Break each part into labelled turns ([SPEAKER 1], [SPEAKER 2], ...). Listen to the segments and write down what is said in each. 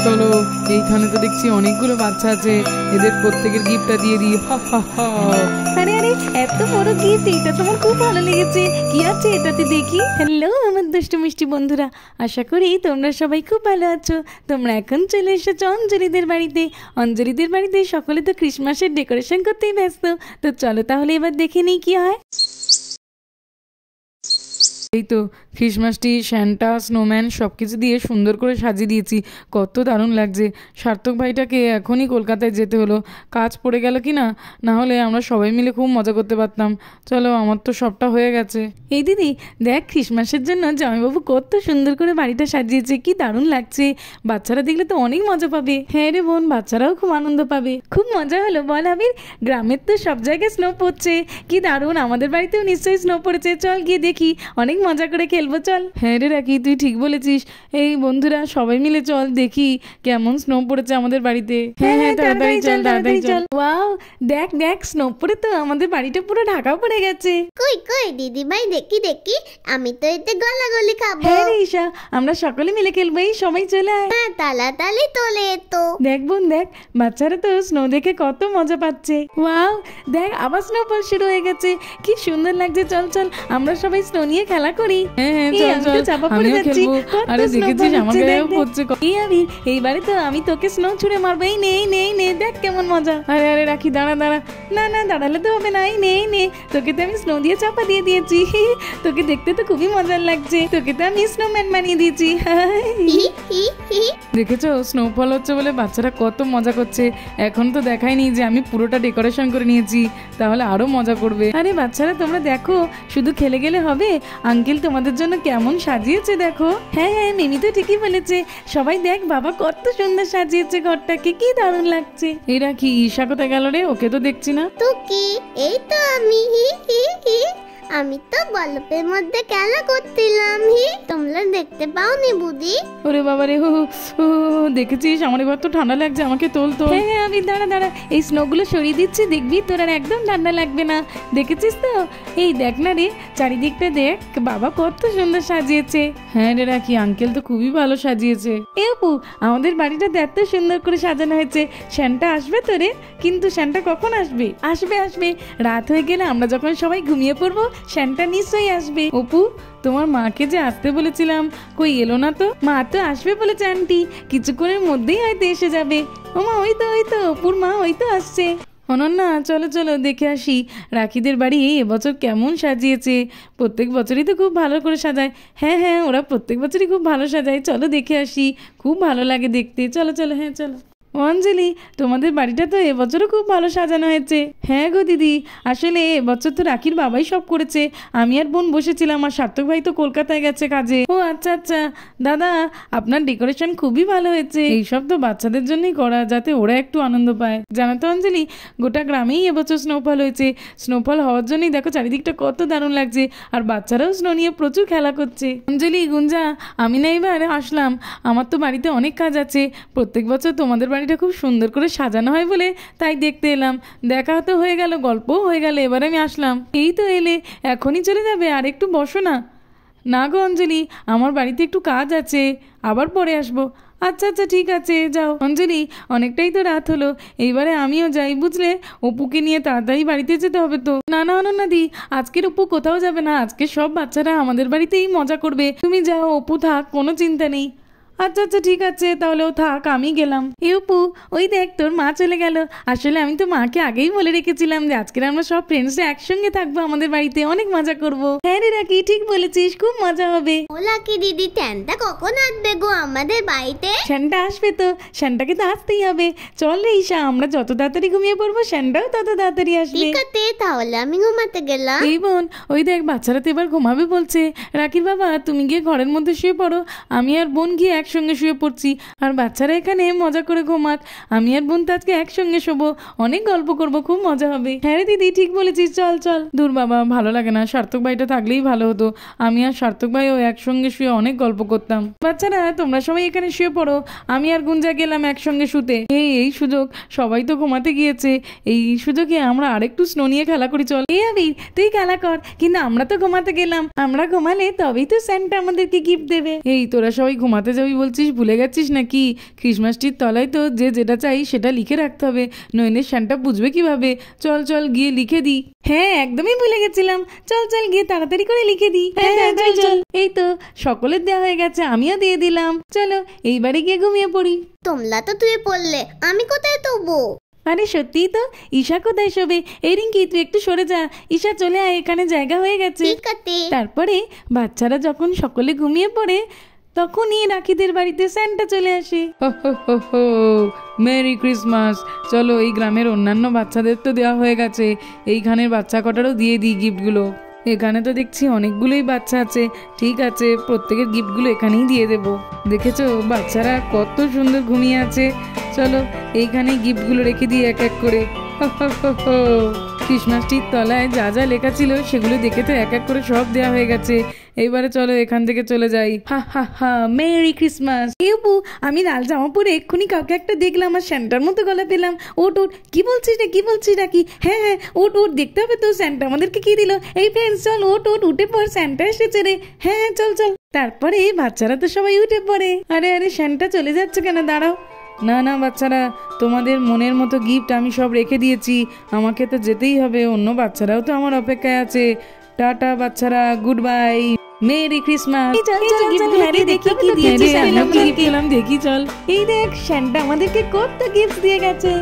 [SPEAKER 1] চলো, এইখানে তো দেখছি অনেকগুলো বাচ্চা আছে, এদের প্রত্যেকের গিফটটা দিয়ে দিই।
[SPEAKER 2] আরে আরে, এত বড় গিফট, এটা তোমার খুব ভালো লেগেছে। কি আছে এটাতে দেখি? হ্যালো আমার দুষ্টু মিষ্টি বন্ধুরা, আশা করি তোমরা সবাই খুব ভালো আছো। তোমরা এখন চলে এসেছো অঞ্জলিদের বাড়িতে। অঞ্জলিদের বাড়িতে সকলে তো ক্রিসমাসের ডেকোরেশন করতেই ব্যস্ত। তো চলো তাহলে এবার দেখে নিই কি হয়।
[SPEAKER 1] এই তো ক্রিসমাসটি স্যান্টা, স্নোম্যান সব কিছু দিয়ে সুন্দর করে সাজিয়ে দিয়েছি। কত দারুণ লাগছে। সার্থক ভাইটাকে এখনই কলকাতায় যেতে হলো, কাজ পড়ে গেল কি না, না হলে আমরা সবাই মিলে খুব মজা করতে পারতাম। চলো, আমার তো সবটা হয়ে গেছে।
[SPEAKER 2] এই দিদি দেখ, ক্রিসমাসের জন্য জামাইবাবু কত সুন্দর করে বাড়িটা সাজিয়েছে, কি দারুণ লাগছে। বাচ্চারা দেখলে তো অনেক মজা পাবে। হ্যাঁ রে বোন, বাচ্চারাও খুব আনন্দ পাবে। খুব মজা হলো বল আবির? গ্রামের তো সব জায়গায় স্নো পড়ছে, কি দারুণ। আমাদের বাড়িতেও নিশ্চয়ই স্নো পড়েছে, চল গিয়ে দেখি, অনেক মজা করে খেলবো চল।
[SPEAKER 1] হ্যাঁ রে রাখি, তুই ঠিক বলেছিস। এই বন্ধুরা সবাই মিলে চল দেখি কেমন স্নো পড়েছে আমাদের বাড়িতে।
[SPEAKER 2] হ্যাঁ হ্যাঁ, তাড়াতাড়ি চল, তাড়াতাড়ি চল। ওয়াও, দেখ দেখ, স্নো পড়ে তো আমাদের বাড়িটা পুরো ঢাকা পড়ে গেছে।
[SPEAKER 3] কই কই দিদি ভাই, দেখি দেখি, আমি তো এতে গলাগলি খাবো।
[SPEAKER 2] হ্যাঁ রে ঈশা, আমরা সকলে মিলে খেলবো, এই সবাই চলে আয়।
[SPEAKER 3] হ্যাঁ, তাড়াতাড়ি তোলে তো।
[SPEAKER 2] দেখ বোন দেখ, বাচ্চারা তো স্নো দেখে কত মজা পাচ্ছে। ওয়াও, দেখ আবার স্নোফল শুরু হয়ে গেছে, কি সুন্দর লাগছে। চল চল, আমরা সবাই স্নো নিয়ে খেলা করি।
[SPEAKER 1] হ্যাঁ হ্যাঁ,
[SPEAKER 2] এই,
[SPEAKER 1] চল
[SPEAKER 2] আমি তো
[SPEAKER 1] চল,
[SPEAKER 2] চাপা পড়ে
[SPEAKER 1] আমিও
[SPEAKER 2] যাচ্ছি।
[SPEAKER 1] খেলবো।
[SPEAKER 2] কত
[SPEAKER 1] আরে
[SPEAKER 2] snowball
[SPEAKER 1] দেখেছিস
[SPEAKER 2] হচ্ছে,
[SPEAKER 1] আমার
[SPEAKER 2] দেখ,
[SPEAKER 1] গায়েও
[SPEAKER 2] দেখ।
[SPEAKER 1] পড়ছে।
[SPEAKER 2] এই আবির, এইবারে তো আমি তোকে স্নো ছুঁড়ে মারবো। এই নে এই নে এই নে, দেখ কেমন মজা।
[SPEAKER 1] আরে আরে রাখি, দাঁড়া দাঁড়া।
[SPEAKER 2] না না, দাঁড়ালে তো হবে না। এই নে এই নে, তোকে তো আমি স্নো দিয়ে চাপা দিয়ে দিয়েছি। তোকে দেখতে তো খুবই মজার লাগছে, তোকে তো আমি স্নোম্যান বানিয়ে দিয়েছি।
[SPEAKER 3] হি হি হি।
[SPEAKER 1] দেখেছো, স্নোফল হচ্ছে বলে বাচ্চারা কত মজা করছে। এখন তো দেখায়নি যে আমি পুরোটা ডেকোরেশন করে নিয়েছি, তাহলে আরো মজা করবে।
[SPEAKER 2] আরে বাচ্চারা তোমরা দেখো, শুধু খেলে গেলে হবে, আঙ্কেল তোমাদের জন্য কেমন সাজিয়েছে দেখো। হ্যাঁ হ্যাঁ, মিমি তো ঠিকই বলেছে। সবাই দেখ বাবা, কত সুন্দর সাজিয়েছে ঘরটাকে, কি দারুণ লাগছে।
[SPEAKER 1] এই রাখি, ঈশা কোথায় গেল রে? ওকে তো দেখছি না।
[SPEAKER 3] তো কি, এই তো আমি। হি হি হি। আমি তো বলপের মধ্যে খেলা করছিলাম। হি, তোমরা দেখতে পাওনি বুদি?
[SPEAKER 1] ওরে বাবা রে, দেখেছিস আমার এবার তো ঠান্ডা লাগছে, আমাকে তোল তো।
[SPEAKER 2] হ্যাঁ হ্যাঁ, আমি দাঁড়া দাঁড়া, এই স্নোগুলো সরিয়ে দিচ্ছি, দেখবি তোর আর একদম ঠান্ডা লাগবে না। দেখেছিস তো? এই দেখ না রে, চারিদিকটা দেখ, বাবা কত সুন্দর সাজিয়েছে।
[SPEAKER 1] হ্যাঁ রে রাখি, আঙ্কেল তো খুবই ভালো সাজিয়েছে।
[SPEAKER 2] এ অপু, আমাদের বাড়িটা এত সুন্দর করে সাজানো হয়েছে। শ্যানটা আসবে তো রে? কিন্তু শ্যানটা কখন আসবে? আসবে আসবে, রাত হয়ে গেলে আমরা যখন সবাই ঘুমিয়ে পড়বো, শ্যানটা নিশ্চয়ই আসবে।
[SPEAKER 1] অপু, তোমার মাকে যে আসতে বলেছিলাম, কই এলো না তো?
[SPEAKER 2] মা তো আসবে বলেছে আন্টি, কিছুক্ষণের মধ্যেই হয়তো এসে যাবে। ওমা, ওই তো অপুর মা ওই তো আসছে।
[SPEAKER 1] অনন্যা, চলো চলো দেখে আসি রাখিদের বাড়ি এবছর কেমন সাজিয়েছে। প্রত্যেক বছরই তো খুব ভালো করে সাজায়। হ্যাঁ হ্যাঁ, ওরা প্রত্যেক বছরই খুব ভালো সাজায়, চলো দেখে আসি, খুব ভালো লাগে দেখতে। চলো চলো, হ্যাঁ চলো। অঞ্জলি, তোমাদের বাড়িটা তো এবছরও খুব ভালো সাজানো হয়েছে। হ্যাঁ গো দিদি, আসলে এবছর তো রাখির বাবাই সব করেছে, আমি আর বোন বসেছিলাম, আর সার্থক ভাই তো কলকাতায় গেছে কাজে। ও আচ্ছা আচ্ছা, দাদা আপনার ডেকোরেশন খুবই ভালো হয়েছে। এইসব তো বাচ্চাদের জন্যই করা, যাতে ওরা একটু আনন্দ পায়। জানো তো অঞ্জলি, গোটা গ্রামেই এবছর স্নোফল হয়েছে। স্নোফল হওয়ার জন্যই দেখো চারিদিকটা কত দারুণ লাগছে, আর বাচ্চারাও স্নো নিয়ে প্রচুর খেলা করছে। অঞ্জলি, গুঞ্জা, আমি না এবার আসলাম, আমার তো বাড়িতে অনেক কাজ আছে। প্রত্যেক বছর তোমাদের বাড়িটা খুব সুন্দর করে সাজানো হয় বলে তাই দেখতে এলাম। দেখা তো হয়ে গেল, গল্পও হয়ে গেল, এবার আমি আসলাম। এই তো এলে, এখনই চলে যাবে? আর একটু বসো না। না গো অঞ্জলি, আমার বাড়িতে একটু কাজ আছে, আবার পরে আসবো। আচ্ছা আচ্ছা, ঠিক আছে, যাও। অঞ্জলি, অনেকটাই তো রাত হলো, এইবারে আমিও যাই, বুঝলে? অপুকে নিয়ে তাড়াতাড়ি বাড়িতে যেতে হবে তো। না না অনন্যা দি, আজকের অপু কোথাও যাবে না, আজকে সব বাচ্চারা আমাদের বাড়িতেই মজা করবে। তুমি যাও, অপু থাক, কোনো চিন্তা নেই। আচ্ছা আচ্ছা, ঠিক আছে, তাহলে ও থাক, আমি গেলাম। এ অপু, ওই দেখ তোর মা চলে গেল। আসলে আমি তো মাকে আগেই বলে রেখেছিলাম যে আজকের আমরা সব ফ্রেন্ডসরা একসঙ্গে থাকবো আমাদের বাড়িতে, অনেক মজা করবো। হ্যাঁ রে রাখি, ঠিক বলেছিস, খুব মজা হবে।
[SPEAKER 3] ও লাকি দিদি, ট্যানটা কখন আসবে গো আমাদের বাড়িতে?
[SPEAKER 2] শ্যানটা আসবে তো, শ্যানটাকে তো আসতেই হবে। চল রে ঈশা, আমরা যত তাড়াতাড়ি ঘুমিয়ে পড়বো, শ্যানটাও তত তাড়াতাড়ি আসবে।
[SPEAKER 3] ঠিক আছে, তাহলে আমি ঘুমাতে গেলাম।
[SPEAKER 1] এই বোন, ওই দেখ বাচ্চারা তো এবার ঘুমাবে বলছে। রাখির বাবা, তুমি গিয়ে ঘরের মধ্যে শুয়ে পড়ো, আমি আর বোন গিয়ে একসঙ্গে শুয়ে পড়ছি, আর বাচ্চারা এখানে মজা করে ঘুমাক। আমি আর বোন তো আজকে একসঙ্গে শোবো, অনেক গল্প করবো, খুব মজা হবে। হ্যাঁ রে দিদি, ঠিক বলেছিস, চল চল। দূর বাবা, ভালো লাগে না, সার্থক ভাইটা থাকলেই ভালো হতো। আমি আর সার্থক ভাইও একসঙ্গে শুয়ে অনেক গল্প করতাম। বাচ্চারা তোমরা সবাই এখানে শুয়ে পড়ো, আমি আর গুঞ্জা গেলাম একসঙ্গে শুতে। এই সুযোগ, সবাই তো ঘুমাতে গিয়েছে, এই সুযোগে আমরা আরেকটু স্নো নিয়ে খেলা করি, চল।
[SPEAKER 2] এই আবির, তুই খেলা কর, কিন্তু আমরা তো ঘুমাতে গেলাম, আমরা ঘুমালে তবেই তো স্যান্টা আমাদেরকে গিফট দেবে।
[SPEAKER 1] এই তোরা সবাই ঘুমাতে যাবি খাবি বলছিস, ভুলে গেছিস নাকি? ক্রিসমাস ট্রির তলায় তো যে যেটা চাই সেটা লিখে রাখতে হবে, নইলে সান্টা বুঝবে কিভাবে? চল চল গিয়ে লিখে দিই।
[SPEAKER 2] হ্যাঁ একদমই ভুলে গেছিলাম, চল চল গিয়ে তাড়াতাড়ি করে লিখে দিই।
[SPEAKER 1] হ্যাঁ চল চল। এই তো সকলের দেওয়া হয়ে গেছে, আমিও দিয়ে দিলাম। চলো এইবারে গিয়ে ঘুমিয়ে পড়ি।
[SPEAKER 3] তোমরা তো তুই পড়লে, আমি কোথায় তবু?
[SPEAKER 2] আরে সত্যিই তো, ঈশা কোথায় শোবে? এই রিঙ্কি তুই একটু সরে যা, ঈশা চলে আয়, এখানে জায়গা হয়ে গেছে।
[SPEAKER 3] ঠিক আছে।
[SPEAKER 2] তারপরে বাচ্চারা যখন সকলে ঘুমিয়ে পড়ে তখনই রাখিদের বাড়িতে স্যান্টা চলে আসে।
[SPEAKER 1] Merry Christmas. চলো এই গ্রামের অন্যান্য বাচ্চাদের তো দেওয়া হয়ে গেছে, এইখানের বাচ্চা কটারও দিয়ে দিই গিফটগুলো। এখানে তো দেখছি অনেকগুলোই বাচ্চা আছে, ঠিক আছে প্রত্যেকের গিফটগুলো এখানেই দিয়ে দেব। দেখেছো বাচ্চারা কত সুন্দর ঘুমিয়ে আছে। চলো এইখানে গিফটগুলো রেখে দিই এক এক করে। ক্রিসমাস ট্রির তলায় যা যা লেখা ছিল সেগুলো দেখে তো এক এক করে সব দেওয়া হয়ে গেছে। এইবারে চলো এখান থেকে চলে যাই।
[SPEAKER 2] হা হা হা, মেরি ক্রিসমাস। কেউ আমি লাল জামা পরে এক্ষুনি কাউকে একটা দেখলাম আর স্যান্টার মতো গলা পেলাম। ওট ওট, কি বলছিস রে, কি বলছিস নাকি? হ্যাঁ হ্যাঁ ওট ওট, দেখতে হবে তো স্যান্টা আমাদেরকে কি দিল। এই ফ্রেন্ডস চল ওট ওট, উঠে পড়, স্যান্টা এসেছে রে। হ্যাঁ হ্যাঁ চল চল। তারপরে বাচ্চারা তো সবাই উঠে পড়ে।
[SPEAKER 1] আরে আরে স্যান্টা চলে যাচ্ছে কেন? দাঁড়াও। না না বাচ্চারা, তোমাদের মনের মতো গিফট আমি সব রেখে দিয়েছি, আমাকে তো যেতেই হবে, অন্য বাচ্চারাও তো আমার অপেক্ষায় আছে। টাটা বাচ্চারা, গুড বাই, মেরি ক্রিসমাস। দেখি চল।
[SPEAKER 2] এই দেখ স্যান্টা আমাদেরকে কত গিফট দিয়ে গেছে।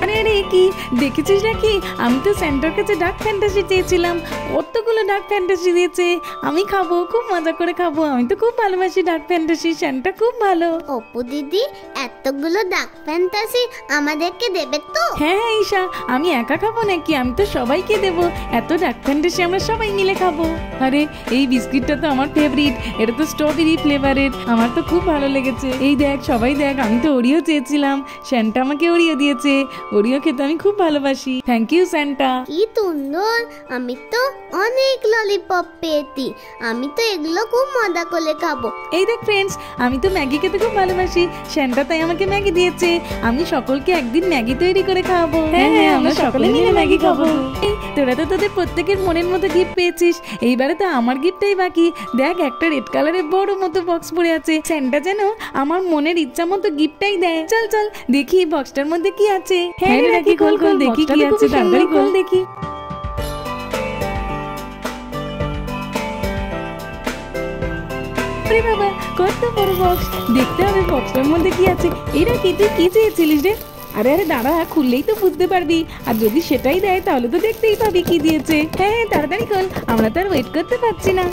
[SPEAKER 2] আরে আরে কি দেখেছিস নাকি? আমি তো স্যান্টার কাছে ডার্ক ফ্যান্টাসি চেয়েছিলাম, কতগুলো ডার্ক ফ্যান্টাসি দিয়েছে। আমি খাবো, খুব মজা করে খাবো, আমি তো খুব ভালোবাসি ডার্ক ফ্যান্টাসি। স্যান্টা খুব ভালো।
[SPEAKER 3] অপু দিদি এতগুলো ডার্ক ফ্যান্টাসি আমাদেরকে দেবে তো?
[SPEAKER 2] হ্যাঁ হ্যাঁ ঈশা, আমি একা খাবো নাকি, আমি তো সবাইকে দেবো। এত ডার্ক ফ্যান্টাসি আমরা সবাই মিলে খাবো।
[SPEAKER 1] আরে এই বিস্কিটটা তো আমার ফেভারিট, এটা তো স্ট্রবেরি ফ্লেভারের, আমার তো খুব ভালো লেগেছে। এই দেখ সবাই দেখ, আমি তো ওরিও চেয়েছিলাম, স্যান্টা আমাকে ওরিও দিয়েছে। ওরিও খেতে আমি খুব ভালোবাসি। Thank you Santa.
[SPEAKER 3] কি সুন্দর, আমি তো অনেক ললিপপ পেয়েছি, আমি তো এগুলো খুব মজা করে খাবো।
[SPEAKER 2] এই দেখ ফ্রেন্ডস, আমি তো ম্যাগি খেতে খুব ভালোবাসি, স্যান্টা তাই আমাকে ম্যাগি দিয়েছে। আমি সকলকে একদিন ম্যাগি তৈরি করে খাওয়াবো।
[SPEAKER 1] হ্যাঁ হ্যাঁ আমরা সকলে মিলে ম্যাগি খাবো।
[SPEAKER 2] এই তোরা তো তোদের প্রত্যেকের মনের মতো গিফট পেয়েছিস, এইবারে তো আমার গিফটটাই বাকি। দেখ একটা রেড কালারের বড় মতো বক্স পড়ে আছে, স্যান্টা যেন আমার মনের ইচ্ছা মতো গিফটটাই দেয়। চল চল দেখি বক্সটার মধ্যে কি আছে।
[SPEAKER 1] হ্যাঁ রে রাখি, খোল খোল দেখি কি আছে, তাড়াতাড়ি খোল
[SPEAKER 2] দেখি। আরে বাবা কত বড় বক্স, দেখতে হবে বক্সটার মধ্যে কি আছে। এরা কি তুই কি চেয়েছিলিস রে? আরে আরে দাঁড়া, খুললেই তো বুঝতে পারবি, আর যদি সেটাই দেয় তাহলে তো দেখতেই পাবি কি দিয়েছে। হ্যাঁ হ্যাঁ তাড়াতাড়ি খোল, আমরা তো আর ওয়েট করতে পারছি না।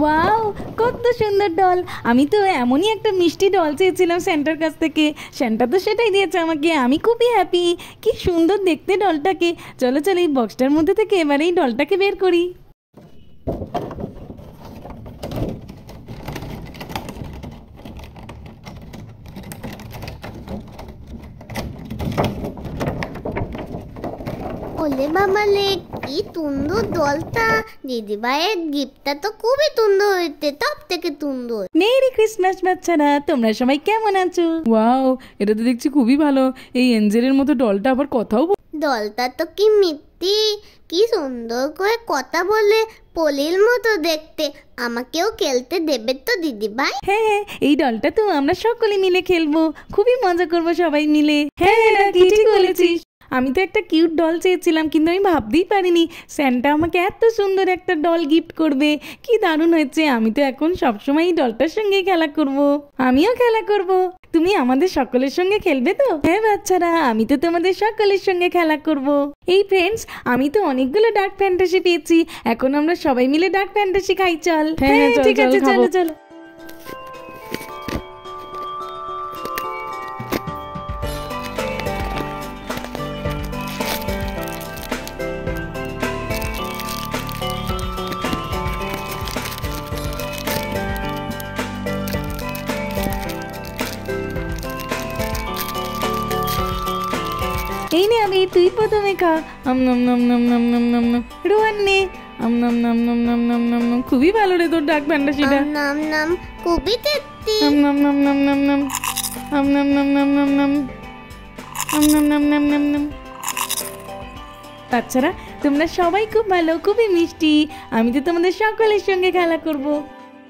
[SPEAKER 2] ওয়াও কত সুন্দর ডল, আমি তো এমনই একটা মিষ্টি ডল চেয়েছিলাম স্যান্টার কাছ থেকে, স্যান্টা তো সেটাই দিয়েছে আমাকে। আমি খুবই হ্যাপি, কি সুন্দর দেখতে ডলটাকে। চলো চলো এই বক্সটার মধ্যে থেকে এবারে এই ডলটাকে বের করি।
[SPEAKER 3] ওলে বাবা লে, কি সুন্দর দলটা। দিদি ভাইয়ের গিফটটা তো খুবই সুন্দর হয়েছে, সব থেকে সুন্দর।
[SPEAKER 2] মেরি ক্রিসমাস বাচ্চারা, তোমরা সবাই কেমন আছো?
[SPEAKER 1] ওয়াও, এটা তো দেখছি খুবই ভালো। এই এঞ্জেলের মতো ডলটা আবার কথাও
[SPEAKER 3] দলটা তো কি মিষ্টি, কি সুন্দর করে কথা বলে, পলির মতো দেখতে। আমাকেও খেলতে দেবে তো দিদি ভাই?
[SPEAKER 2] হ্যাঁ হ্যাঁ এই ডলটা তো আমরা সকলে মিলে খেলবো, খুবই মজা করবো সবাই মিলে। হ্যাঁ হ্যাঁ ঠিক বলেছিস। আমি তো একটা কিউট ডল চেয়েছিলাম, কিন্তু আমি ভাবতেই পারিনি স্যান্টা আমাকে এত সুন্দর একটা ডল গিফট করবে। কি দারুণ হয়েছে, আমি তো এখন সবসময় এই ডলটার সঙ্গে খেলা করব। আমিও খেলা করব। তুমি আমাদের সকলের সঙ্গে খেলবে তো? হ্যাঁ বাচ্চারা, আমি তো তোমাদের সকলের সঙ্গে খেলা করব। এই ফ্রেন্ডস, আমি তো অনেকগুলো ডার্ক ফ্যান্টাসি পেয়েছি, এখন আমরা সবাই মিলে ডার্ক ফ্যান্টাসি খাই। চল।
[SPEAKER 1] হ্যাঁ
[SPEAKER 2] ঠিক আছে, চলো চলো। এই নে আমি, তুই তুই প্রথমে খা। আম নাম নাম নাম নাম নাম নাম নাম। রোহান নে। আম নাম নাম নাম নাম নাম নাম নাম। খুবই ভালো রে তোর ডাক ফ্যান্টাসিটা।
[SPEAKER 3] নাম নাম খুবই টেস্টি।
[SPEAKER 2] আম নাম নাম নাম নাম নাম। আম নাম নাম নাম নাম নাম। আম নাম নাম নাম নাম নাম। বাচ্চারা তোমরা সবাই খুব ভালো, খুবই মিষ্টি। আমি তো তোমাদের সকলের সঙ্গে খেলা করব।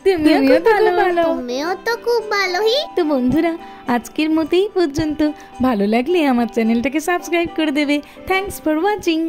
[SPEAKER 2] তুমিও খুব ভালো।
[SPEAKER 3] তুমিও তো খুব ভালো হি।
[SPEAKER 2] তো বন্ধুরা আজকের মতোই পর্যন্ত। ভালো লাগলে আমার চ্যানেলটাকে সাবস্ক্রাইব করে দেবে। Thanks for watching.